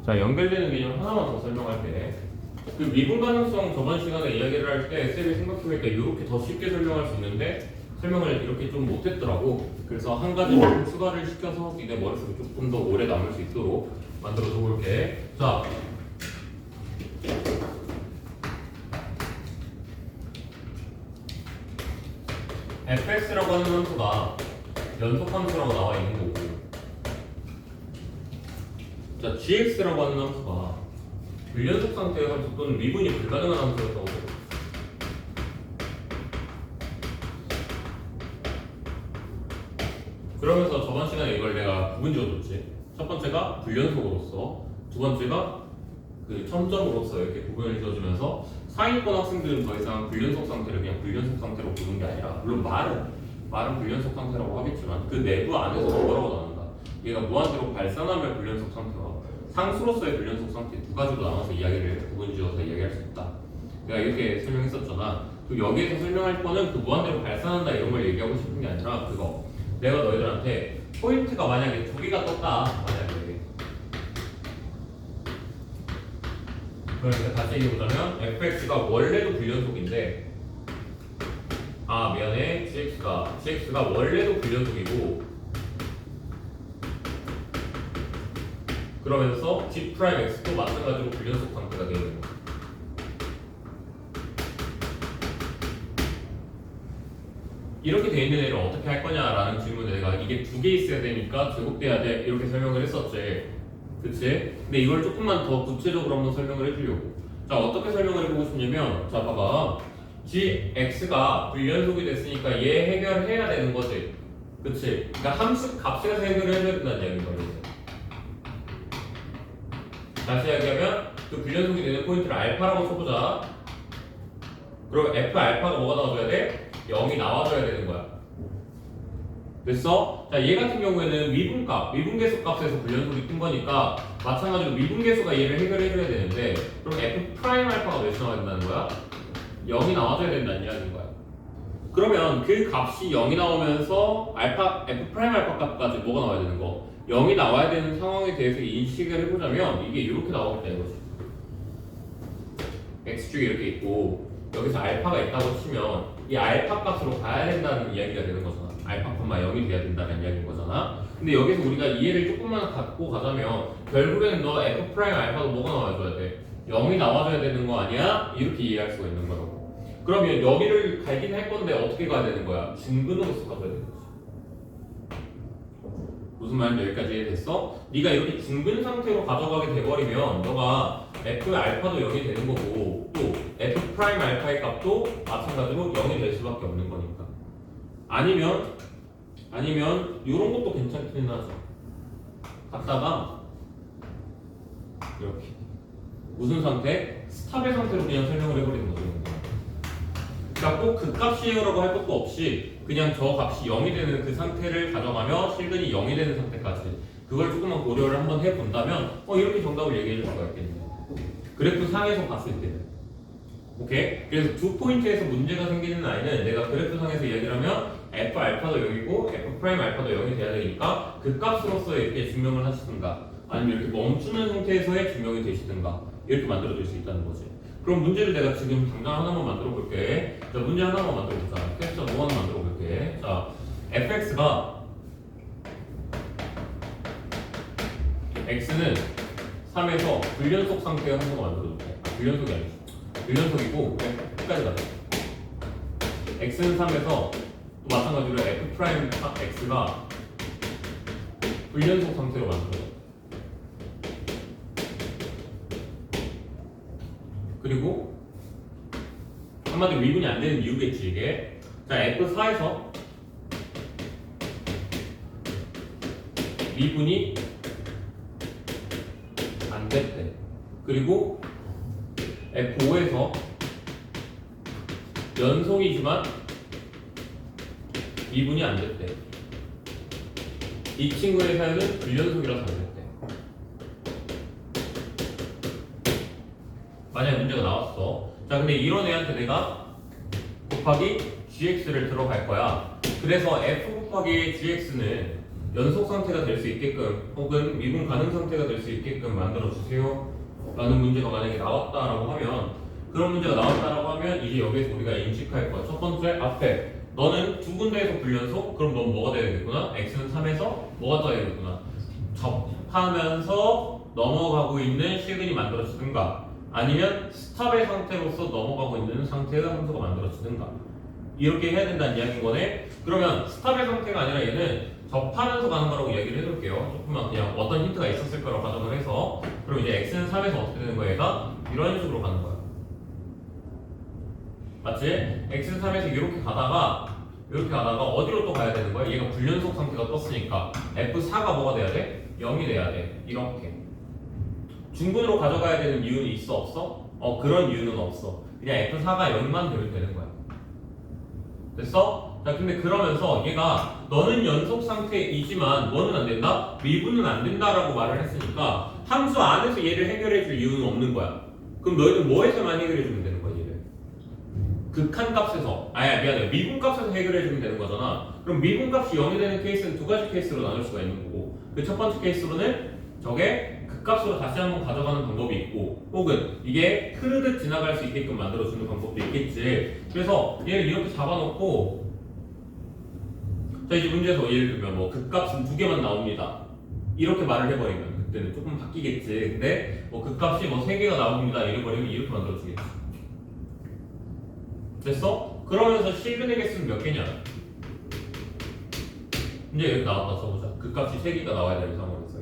자, 연결되는 개념 하나만 더 설명할게. 그 미분 가능성 저번 시간에 이야기를 할 때 쌤이 생각해보니까 이렇게 더 쉽게 설명할 수 있는데 설명을 이렇게 좀 못했더라고. 그래서 한 가지 좀 추가를 시켜서 니네 머릿속에 조금 더 오래 남을 수 있도록 만들어줘 볼게. 자, fx라고 하는 함수가 연속함수라고 나와 있는 거고, 자, gx라고 하는 함수가 불연속 상태의 함수 또는 미분이 불가능한 함수였다고 보고. 그러면서 저번 시간에 이걸 내가 구분 지어줬지. 첫 번째가 불연속으로서, 두 번째가 그 첨점으로서 이렇게 구분을 지어주면서 상위권 학생들은 더 이상 불연속 상태를 그냥 불연속 상태로 보는 게 아니라, 물론 말은 불연속 상태라고 하겠지만 그 내부 안에서 뭐라고 나눈다. 얘가 무한대로 발산하면 불연속 상태와 상수로서의 불연속 상태 두 가지로 나눠서 이야기를 구분 지어서 이야기할 수 있다. 내가 이렇게 설명했었잖아. 그 여기에서 설명할 거는 그 무한대로 발산한다 이런 걸 얘기하고 싶은 게 아니라 그거. 내가 너희들한테 포인트가 만약에 두 개가 떴다. 만약에. 그러니까 다시 얘기해보자면 fx가 원래도 불연속인데, 아 미안해, gx가 원래도 불연속이고, 그러면서 g'x도 마찬가지로 불연속 상태가 되어 있는 거야. 이렇게 되어 있는 애를 어떻게 할 거냐라는 질문에 내가 이게 두 개 있어야 되니까 제곱돼야 돼 이렇게 설명을 했었지. 그치? 근데 이걸 조금만 더 구체적으로 한번 설명을 해주려고. 자, 어떻게 설명을 해보고 싶냐면, 자 봐봐, gx가 불연속이 됐으니까 얘 해결해야 되는 거지. 그치? 그러니까 함수 값에서 해결을 해줘야 된다는 이야기인 거야. 다시 이야기하면 그 불연속이 되는 포인트를 알파라고 쳐보자. 그럼 f 알파가 뭐가 나와줘야 돼? 0이 나와줘야 되는 거야. 됐어? 자, 얘 같은 경우에는 미분계수 값에서 불연속이 뜬 거니까 마찬가지로 미분계수가 얘를 해결해줘야 되는데, 그럼 f 프라임 알파가 몇이 나와야 된다는 거야? 0이 나와줘야 된다는 이야기인 거야. 그러면 그 값이 0이 나오면서 f 프라임 알파 값까지 뭐가 나와야 되는 거? 0이 나와야 되는 상황에 대해서 인식을 해보자면 이게 이렇게 나오겠다 이거지. x축이 이렇게 있고 여기서 알파가 있다고 치면 이 알파 값으로 가야 된다는 이야기가 되는 거잖아. 알파 콤마 0이 돼야 된다는 이야기인 거잖아. 근데 여기서 우리가 이해를 조금만 갖고 가자면 결국에는 너 f 프라임 알파도 뭐가 나와줘야 돼? 0이 나와줘야 되는 거 아니야? 이렇게 이해할 수가 있는 거라고. 그러면 여기를 가긴 할 건데 어떻게 가야 되는 거야? 중근으로서 가줘야 되는 거지. 무슨 말인지 여기까지 이해됐어? 네가 이렇게 중근 상태로 가져가게 돼버리면 너가 f 알파도 0이 되는 거고 또 f 프라임 알파의 값도 마찬가지로 0이 될 수밖에 없는 거니까. 아니면 이런 것도 괜찮기는 하죠. 갖다가 이렇게 무슨 상태? 스탑의 상태로 그냥 설명을 해버리는 거죠. 그러니까 꼭 그 값이에요라고 할 것도 없이 그냥 저 값이 0이 되는 그 상태를 가져가며 실근이 0이 되는 상태까지 그걸 조금만 고려를 한번 해본다면 이렇게 정답을 얘기해 줄 수가 있겠네요. 그래프 상에서 봤을 때는. 오케이? 그래서 두 포인트에서 문제가 생기는 아이는 내가 그래프 상에서 이야기를 하면 f 알파도 0이고 f 프라임 알파도 0이 돼야 되니까 그 값으로서 이렇게 증명을 하시든가 아니면 이렇게 멈추는 상태에서의 증명이 되시든가 이렇게 만들어줄 수 있다는 거지. 그럼 문제를 내가 지금 당장 하나만 만들어 볼게. 자, 문제 하나만 만들어 보자. 캡처 5 하나 만들어 볼게. 자, fx가 x는 3에서 불연속 상태의 함수가 만들어줄게. 불연속이 아니지. 불연속이고 끝까지 가자. x는 3에서 또 마찬가지로 f 프라임 x가 불연속 상태로 만들어줘. 그리고 한마디로 미분이 안 되는 이유겠지 이게. 자, F4에서 미분이 안 됐대. 그리고 F5에서 연속이지만 미분이 안 됐대. 이 친구의 사연은 불연속이라서 안 됐대. 만약에 문제가 나왔어. 자, 근데 이런 애한테 내가 곱하기 gx를 들어갈 거야. 그래서 f 곱하기 gx는 연속 상태가 될 수 있게끔 혹은 미분 가능 상태가 될 수 있게끔 만들어 주세요 라는 문제가 만약에 나왔다라고 하면, 그런 문제가 나왔다라고 하면 이제 여기서 우리가 인식할 거야. 첫 번째 앞에 너는 두 군데에서 불연속, 그럼 넌 뭐가 돼야 되겠구나? x는 3에서 뭐가 떠야 되겠구나? 접하면서 넘어가고 있는 실근이 만들어지든가, 아니면 스탑의 상태로서 넘어가고 있는 상태의 함수가 만들어지든가, 이렇게 해야 된다는 이야기인 거네. 그러면 스탑의 상태가 아니라 얘는 접하면서 가는 거라고 이야기를 해볼게요. 조금만 그냥 어떤 힌트가 있었을 거라고 가정을 해서. 그럼 이제 x는 3에서 어떻게 되는 거야? 얘가 이런 식으로 가는 거야. 맞지? x는 3에서 이렇게 가다가 어디로 또 가야 되는 거야? 얘가 불연속 상태가 떴으니까 f4가 뭐가 돼야 돼? 0이 돼야 돼. 이렇게 중분으로 가져가야 되는 이유는 있어 없어? 그런 이유는 없어. 그냥 f4가 0만 되면 되는 거야. 됐어? 자, 근데 그러면서 얘가 너는 연속 상태이지만 뭐는 안 된다? 미분은 안 된다라고 말을 했으니까 함수 안에서 얘를 해결해 줄 이유는 없는 거야. 그럼 너희는 뭐에서만 해결해 주면 되는 거야, 얘를? 극한값에서, 미안해, 미분값에서 해결해 주면 되는 거잖아. 그럼 미분값이 0이 되는 케이스는 두 가지 케이스로 나눌 수가 있는 거고, 그 첫 번째 케이스로는 저게 극값으로 다시 한번 가져가는 방법이 있고, 혹은 이게 흐르듯 지나갈 수 있게끔 만들어주는 방법도 있겠지. 그래서 얘를 이렇게 잡아놓고, 자 이제 문제에서 예를 들면 뭐 극값은 두 개만 나옵니다 이렇게 말을 해버리면 그때는 조금 바뀌겠지. 근데 뭐 극값이 뭐 세 개가 나옵니다 이래버리면 이렇게 만들어주겠지. 됐어? 그러면서 실근의 개수는 몇 개냐? 이제 여기 나왔다 써보자. 극값이 세 개가 나와야 되는 상황에서.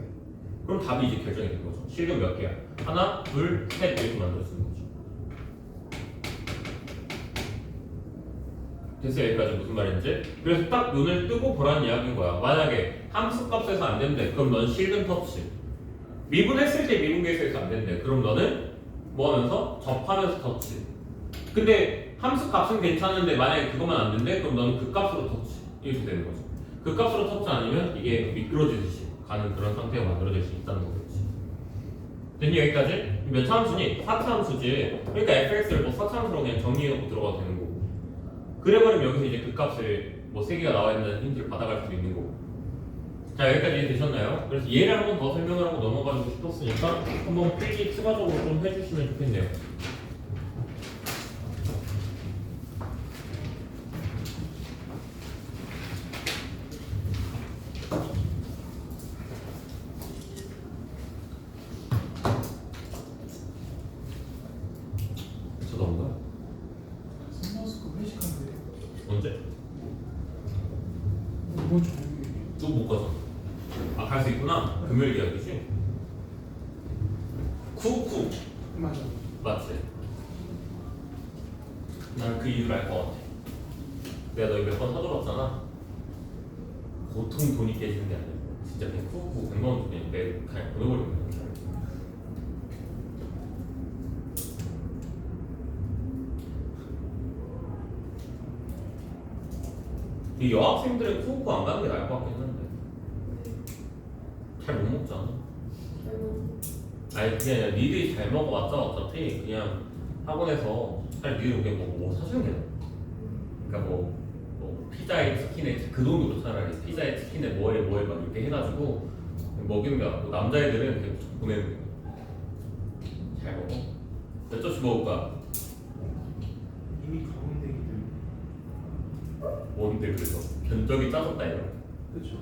그럼 답이 이제 결정이 되는 거죠. 실근 몇 개야? 하나, 둘, 셋 이렇게 만들어주는 거죠. 됐어요? 여기까지 무슨 말인지? 그래서 딱 눈을 뜨고 보라는 이야기인 거야. 만약에 함수값에서 안 된대. 그럼 넌 실근 터치. 미분했을 때 미분 계수에서 안 된대. 그럼 너는 뭐 하면서? 접하면서 터치. 근데 함수값은 괜찮은데 만약에 그것만 안 된대? 그럼 너는 극값으로 터치. 이렇게 되는 거죠. 극값으로 터치 아니면 이게 미끄러지듯이 가는 그런 상태가 만들어질 수 있다는 거겠지. 됐니 여기까지? 몇 차 함수니? 4차 함수지. 그러니까 fx를 뭐 4차 함수로 그냥 정리해놓고 들어가도 되는 거고. 그래버리면 여기서 이제 극값을 뭐 3개가 나와 있는 힌트를 받아갈 수도 있는 거고. 자 여기까지 이해되셨나요? 그래서 얘를 한번 더 설명을 하고 넘어가고 싶었으니까 한번 필기 추가적으로 좀 해주시면 좋겠네요. 저도 선마스크 회식한대. 언제? 이번 주 또 못 가서. 갈 수 있구나. 금요일 계약이지? 쿠쿠. 맞아. 맞지? 난 그 이유를 알 것 같아. 내가 너희 몇 번 사줘봤잖아. 보통 돈이 깨지는 게 아니야. 진짜 그냥 쿠쿠 100만 원 그냥 그냥 보내버리는 거야. 이 여학생들은 쿠쿠 안 가는 게 나을 것 같긴 한데 잘 못 먹잖아. 아니 그게 아니라 니들이 잘 먹어봤자 어차피 그냥 학원에서 차라리 니들 그냥 뭐 사주는 게 나아. 그러니까 뭐 피자에 치킨에 그 돈으로 차라리 피자에 치킨에 뭐에 막 이렇게 해가지고 먹이는 게 낫고, 남자애들은 그냥 보내는 거야. 잘 먹어? 몇 접시 먹을 거야? 이미 가운데기들. 뭔데 그래서 견적이 짜졌다 이거. 그렇죠.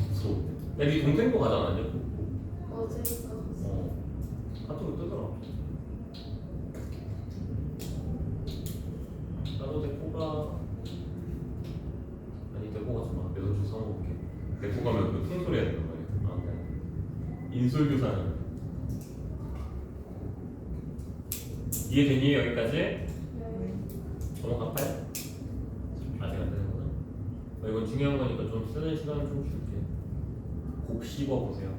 무서운데. 야네 동생도 가잖아 아니야? 어제가 카톡으로 뜨더라. 나도 데리고 가. 아니 데리고 가지 마. 내가 좀 사먹을게. 데리고 가면 그 큰 소리 해야 된단 말이야. 안 돼. 인솔교사는. 이해되니 여기까지? 넘어갈까요? 아직 안 되는구나. 이건 중요한 거니까 좀 쓰는 시간을 좀 줄게. 곡 씹어 보세요.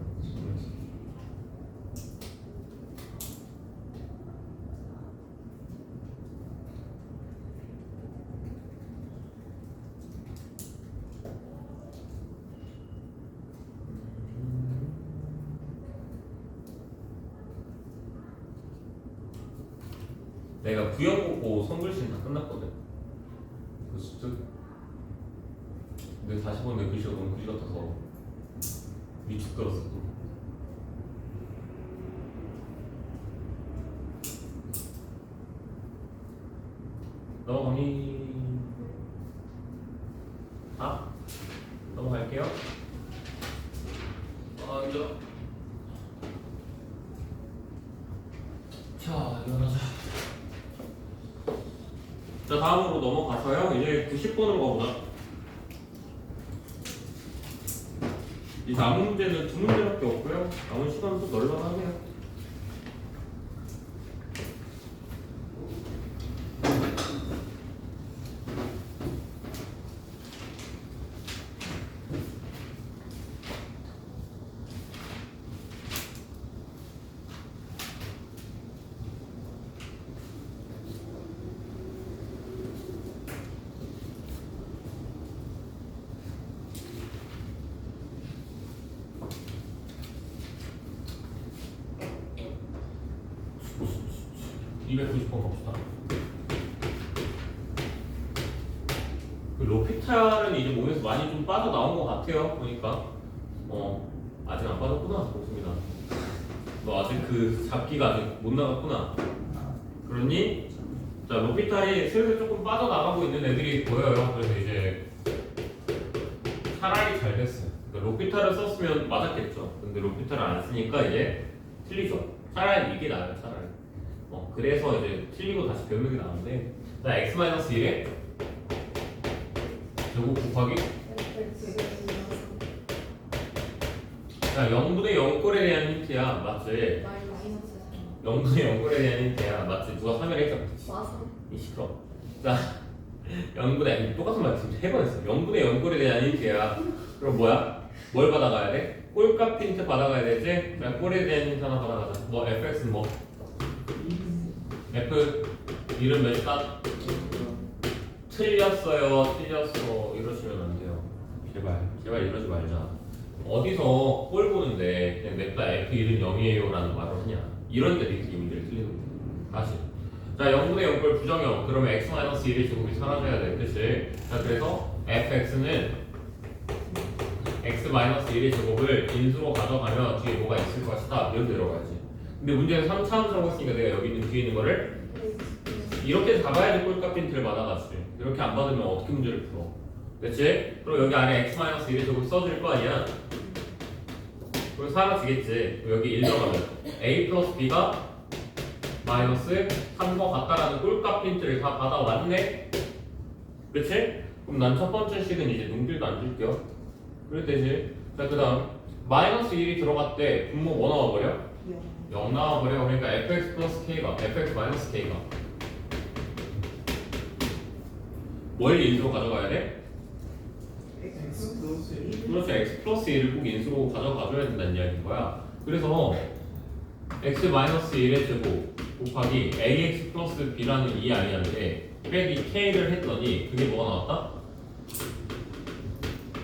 내가 구형 보고 선글씨는 다 끝났거든. 그 수트. 근데 다시 보면 내 글씨가 너무 그지 같아서 미쳤더랬어. 넘어가니? 넘어갈게요. 먼저 자, 일어나자. 자, 다음으로 넘어가서요. 이제 90번으로 가보자. 이 남은 문제는 두 문제밖에 없고요. 남은 시간도 널널하네요. 그 로피탈은 이제 몸에서 많이 좀 빠져나온 것 같아요. 보니까 아직 안 빠졌구나. 좋습니다. 너 아직 그 잡기가 아직 못 나갔구나. 그러니 자, 로피탈이 슬슬 조금 빠져나가고 있는 애들이 보여요. 그래서 이제 차라리 잘 됐어요. 그러니까 로피탈을 썼으면 맞았겠죠. 근데 로피탈을 안 쓰니까 이제 틀리죠. 차라리 이게 나아요. 차라리. 그래서 이제 틀리고 다시 변명이 나오는데, 자, x-1에 제곱 곱하기 자, 0분의 0꼴에 대한 힌트야. 맞지? 0분의 0꼴에 대한 힌트야. 맞지? 누가 3을 했잖아. 맞아. 이 시끄러. 자, 0분의 똑같은 말 지금 3번 했어. 0분의 0꼴에 대한 힌트야. 그럼 뭐야? 뭘 받아가야 돼? 꼴값 힌트 받아가야 되지? 자, 꼴에 대한 힌트 하나 받아가자. 뭐 fx는 뭐? f 이름 몇 단? 틀렸어요. 틀렸어. 이러시면 안 돼요. 제발 이러지 말자. 어디서 꼴 보는데 그냥 냅다 f1은 0이에요 라는 말을 하냐. 이런 데 이 문제를 틀리는 거야. 다시. 자, 0분의 0꼴 부정형. 그러면 x-1의 제곱이 사라져야 돼. 그치? 자, 그래서 fx는 x-1의 제곱을 인수로 가져가면 뒤에 뭐가 있을 것이다. 이렇게 들어가야지. 근데 문제는 3차원이라고 했으니까 내가 여기 있는 뒤에 있는 거를 이렇게 잡아야지 꼴값 힌트를 받아가지. 이렇게 안 받으면 어떻게 문제를 풀어? 됐지? 그럼 여기 안에 x-1의 제곱 써줄 거 아니야? 그럼 사라지겠지. 여기 1 들어가면 a 플러스 b가 마이너스 3과 같다라는 꼴값 힌트를 다 받아왔네? 그치? 그럼 난 첫 번째 식은 이제 눈길도 안 줄게요. 그럴 때지. 자, 그 다음 마이너스 1이 들어갔대. 분모 뭐 나와버려? 0 나와버려. 그러니까 fx 플러스 k가 fx 마이너스 k가 뭘 인수로 가져가야 돼? X 플러스 1. 그렇죠. x 플러스 1을 꼭 인수로 가져가줘야 된다는 이야기인 거야. 그래서 x 마이너스 1의 제곱 곱하기 ax 플러스 b라는 이 아이한테 빼기 k를 했더니 그게 뭐가 나왔다?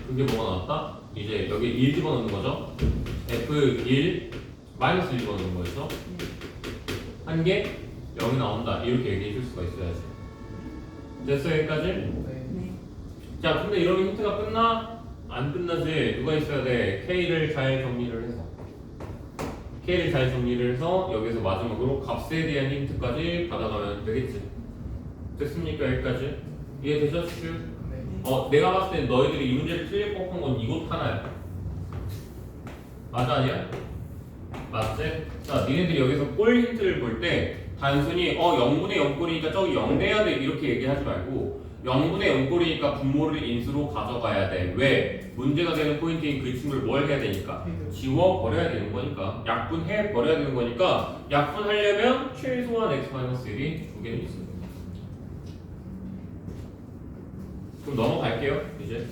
그게 뭐가 나왔다? 이제 여기 1 집어넣는 거죠? f1 마이너스 1 집어넣는 거죠? 한 개 0이 나온다. 이렇게 얘기해 줄 수가 있어야지. 됐어 여기까지? 네. 자, 근데 이러면 힌트가 끝나? 안 끝나지. 누가 있어야 돼? K를 잘 정리를 해서 여기서 마지막으로 값에 대한 힌트까지 받아가면 되겠지. 됐습니까? 여기까지? 이해되죠? 슈? 네. 내가 봤을 때 너희들이 이 문제를 틀릴 법한 건 이것 하나야. 맞아 아니야? 맞지? 자, 니네들이 여기서 꼴 힌트를 볼 때 단순히 0분의 0꼴이니까 저기 0 돼야 돼 이렇게 얘기하지 말고 0분의 0꼴이니까 분모를 인수로 가져가야 돼. 왜? 문제가 되는 포인트인 그 친구를 뭘 해야 되니까? 지워버려야 되는 거니까. 약분해 버려야 되는 거니까 약분하려면 최소한 x-1이 두 개는 있어야 됩니다. 그럼 넘어갈게요. 이제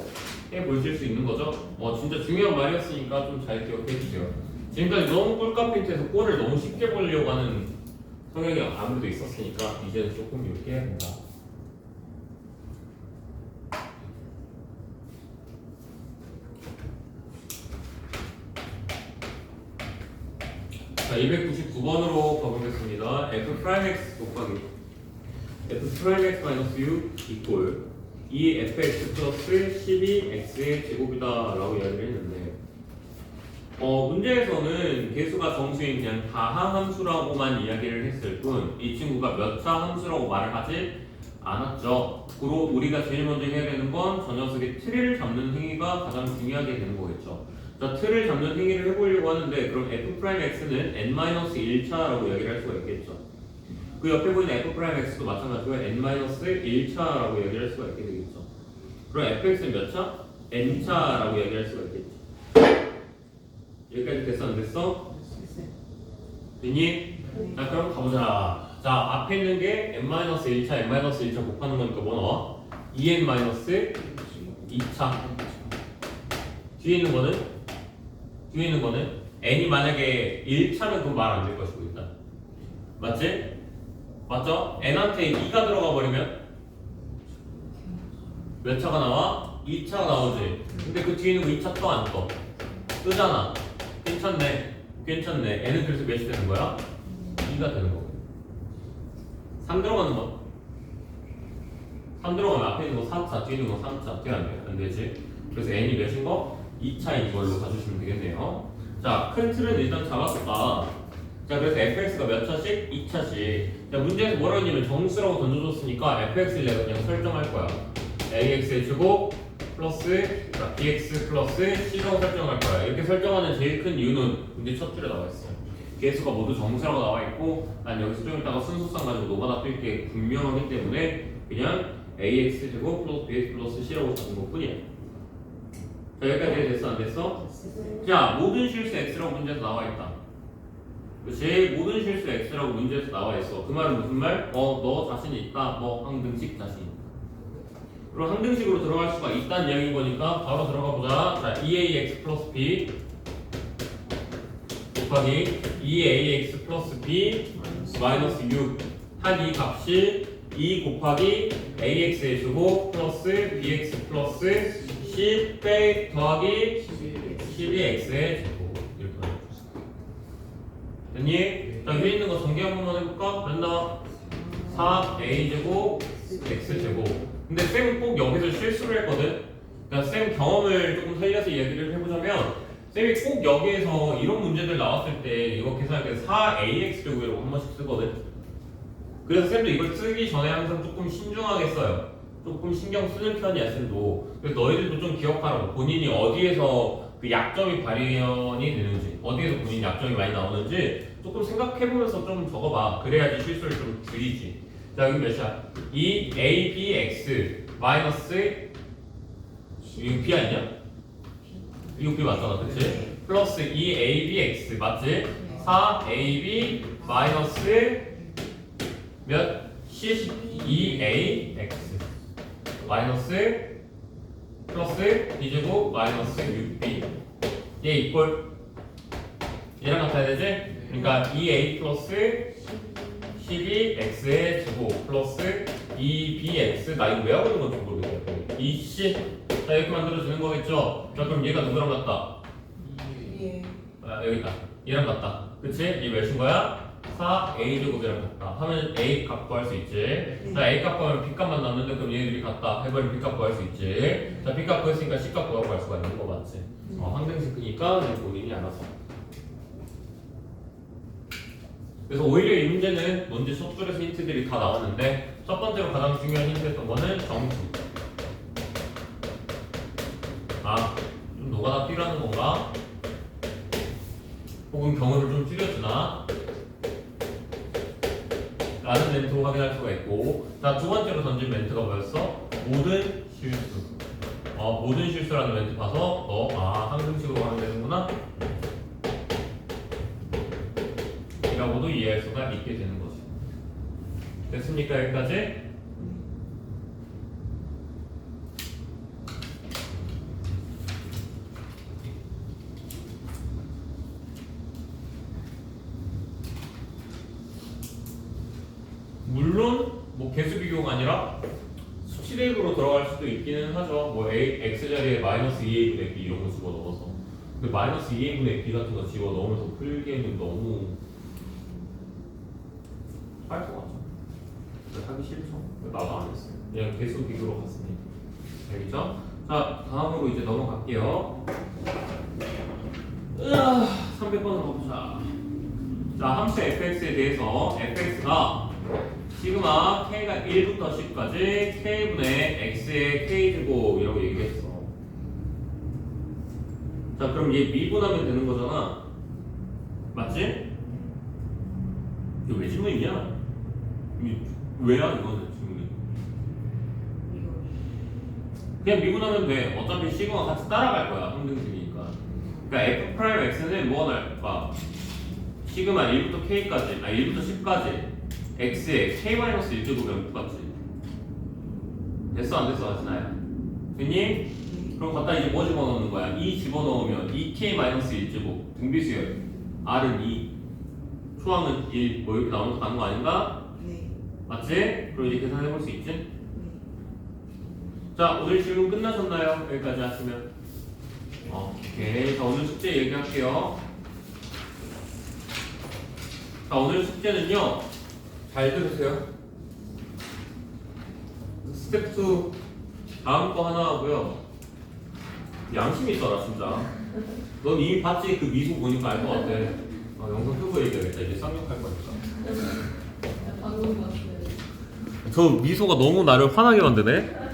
해보실 수 있는 거죠? 진짜 중요한 말이었으니까 좀 잘 기억해 주세요. 지금까지 너무 꼴값 힌트에서 꼴을 너무 쉽게 보려고 하는 성향이 아무래도 있었으니까 이제는 조금 이렇게 해야 된다. 자, 299번으로 가보겠습니다. f 프라임 x 곱하기 f 프라임 x 마이너스 u 이꼴 이 fx 플러스 12x의 제곱이다 라고 이야기를 했는데 문제에서는 개수가 정수인 그냥 다항함수라고만 이야기를 했을 뿐 이 친구가 몇 차 함수라고 말을 하지 않았죠. 그리고 우리가 제일 먼저 해야 되는 건 저 녀석의 틀을 잡는 행위가 가장 중요하게 되는 거겠죠. 자, 틀을 잡는 행위를 해보려고 하는데 그럼 f'x는 n-1차라고 이야기를 할 수가 있겠죠. 그 옆에 보이는 f'x도 마찬가지고 n-1차라고 이야기를 할 수가 있게 되겠죠. 그럼 fx는 몇 차? n차라고 이야기할 수가 있겠죠. 여기까지 됐어 안 됐어? 됐니? 자 그럼 가보자. 자 앞에 있는 게 n-1차 n-1차 곱하는 거니까 뭐 나와? 2n-2차. 뒤에 있는 거는 n이 만약에 1차면 그건 말 안 될 것이고 일단 맞지? 맞죠? n한테 2가 들어가 버리면 몇 차가 나와? 2차가 나오지. 근데 그 뒤에 있는 거 2차 또 안 떠. 뜨잖아. 괜찮네. n은 그래서 몇이 되는 거야? 2가 되는 거고. 3 들어가는 거. 3 들어가면 앞에 있는 거 4차, 뒤에 있는 거 3차. 뒤에 안 되지. 그래서 n이 몇인 거? 2차인 걸로 가주시면 되겠네요. 자, 큰 틀은 일단 잡았다. 자, 그래서 fx가 몇 차씩? 2차씩. 자, 문제에서 뭐라고 했냐면 정수라고 던져줬으니까 fx를 내가 그냥 설정할 거야. ax의 제곱 플러스 bx 플러스 c라고 설정할 거야. 이렇게 설정하는 제일 큰 이유는 문제 첫 줄에 나와 있어요. 개수가 모두 정수라고 나와 있고 난 여기서 좀 이따가 순수상 가지고 노가다 뜰 게 분명하기 때문에 그냥 ax 제곱 플러스 bx 플러스 c라고 잡은 것 뿐이야. 자, 여기까지 됐어 안 됐어? 자, 모든 실수 x라고 문제에서 나와 있다. 제 모든 실수 x라고 문제에서 나와 있어. 그 말은 무슨 말? 너 자신이 있다. 뭐 항등식 자신. 그럼 항등식으로 들어갈 수가 있다는 이야기인 거니까 바로 들어가 보자. 자, 2ax 플러스 b 곱하기 2ax 플러스 b 마이너스 6 한 이 값이 2 곱하기 ax의 제곱 플러스 bx 플러스 c 빼 더하기 12x의 제곱 이렇게 나와주세요. 됐니? 자, 위에 있는 거 전개 한 번만 해볼까? 된다. 4a제곱 x제곱. 근데 쌤은 꼭 여기서 실수를 했거든. 그러니까 쌤 경험을 조금 살려서 이야기를 해보자면 쌤이 꼭 여기에서 이런 문제들 나왔을 때 이거 계산할 때 4ax제곱이라고 한 번씩 쓰거든. 그래서 쌤도 이걸 쓰기 전에 항상 조금 신중하게 써요. 조금 신경 쓰는 편이야 쌤도. 그래서 너희들도 좀 기억하라고. 본인이 어디에서 그 약점이 발현이 되는지, 어디에서 본인 약점이 많이 나오는지 조금 생각해보면서 좀 적어봐. 그래야지 실수를 좀 줄이지. 자, 여기 몇이야? 2abx 마이너스 이거 b 아니냐? 이거 b 맞잖아, 그치? 플러스 2abx 맞지? 4ab 마이너스 몇? 12ax 마이너스 플러스 b제곱 마이너스 6b 얘 이꼴 얘랑 같아야 되지? 그러니까 2a 플러스 12x의 제곱 플러스 2bx 나 이거 왜 하고 있는 건지 모르겠어. 2c 자 이렇게 만들어주는 거겠죠? 자 그럼 얘가 누구랑 같다? 여기 있다. 얘랑 같다. 그치? 얘 몇인 거야? 4a 제곱이랑 같다 하면 a 값 구할 수 있지. 자 a 값 구하면 b 값만 남는데 그럼 얘네들이 같다 해버리면 b 값 구할 수 있지. 자 b 값 구했으니까 c 값 구할 수가 있는 거 맞지? 항등식이니까 본인이 알아서. 그래서 오히려 이 문제는 문제 첫 줄에서 힌트들이 다 나왔는데 첫 번째로 가장 중요한 힌트였던 거는 정수. 좀 노가다 필요하는 건가? 혹은 경우를 좀 줄여주나? 라는 멘트로 확인할 수가 있고 자, 두 번째로 던진 멘트가 뭐였어? 모든 실수. 모든 실수라는 멘트 봐서 항등식으로 하면 되는구나? 이라고도 이해할 수가 있게 되는 거죠. 됐습니까? 여기까지? 물론 뭐 개수 비교가 아니라 수치 대입으로 들어갈 수도 있기는 하죠. 뭐 x 자리에 마이너스 2a분의 b 이런 거 집어넣어서. 근데 마이너스 2a분의 b 같은 거 집어넣으면서 풀기에는 너무 할 것 같죠. 하기 싫죠. 나도 안 했어요. 그냥 개수 비교로 갔으니까. 알겠죠? 자, 다음으로 이제 넘어갈게요. 300번을 가보자. 자, 함수 fx에 대해서 fx가 시그마 k가 1부터 10까지 k분의 x의 k제곱이라고 얘기했어. 자, 그럼 얘 미분하면 되는 거잖아. 맞지? 이거 왜 질문이냐? 왜야 이거는 질문이? 이거 그냥 미분하면 돼. 어차피 시그마 같이 따라갈 거야. 항등식이니까. 그러니까 f 프라임 x는 뭐가 나올까? 시그마 1부터 k까지, 1부터 10까지 x에 k-1제곱이랑 똑같지. 됐어 안 됐어 하시나요? 됐니? 그럼 갖다 이제 뭐 집어넣는 거야? 2 집어넣으면 2k-1제곱 등비수열 r은 2 초항은 1 뭐 이렇게 나오는 거 가는 거 아닌가? 네. 맞지? 그럼 이제 계산해 볼 수 있지? 네. 자, 오늘 질문 끝나셨나요? 여기까지 하시면. 오케이. 자, 오늘 숙제 얘기할게요. 자, 오늘 숙제는요. 잘 들으세요. 스텝 2 다음 거 하나 하고요. 양심 있어라 진짜. 넌 이미 봤지? 그 미소 보니까 알 것 같아. 영상 끄고 얘기하겠다. 이제 쌍욕할 거니까. 방금 봤어요. 저 미소가 너무 나를 화나게 만드네.